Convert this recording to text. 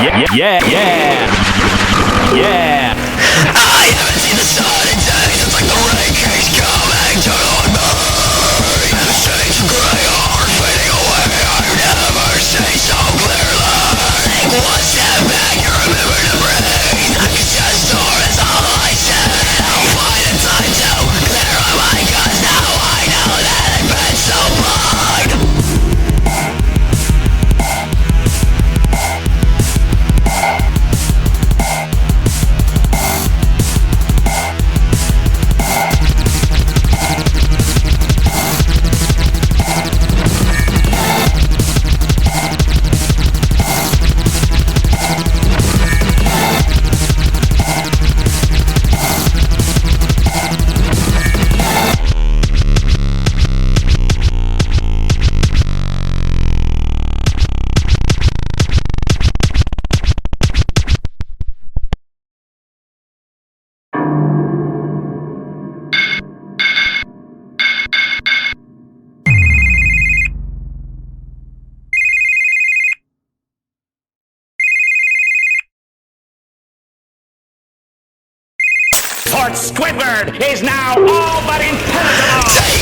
Yeah. I haven't seen the sun in days. It's like the rain keeps coming down on me. The shades of grey are fading away. I've never seen so clearly. Take one step back and remember to breathe. Cause your storm is all I see. I'll find the time to clear my mind. Cause now I know that I've been so blind. Fort Squidward is now all but impenetrable!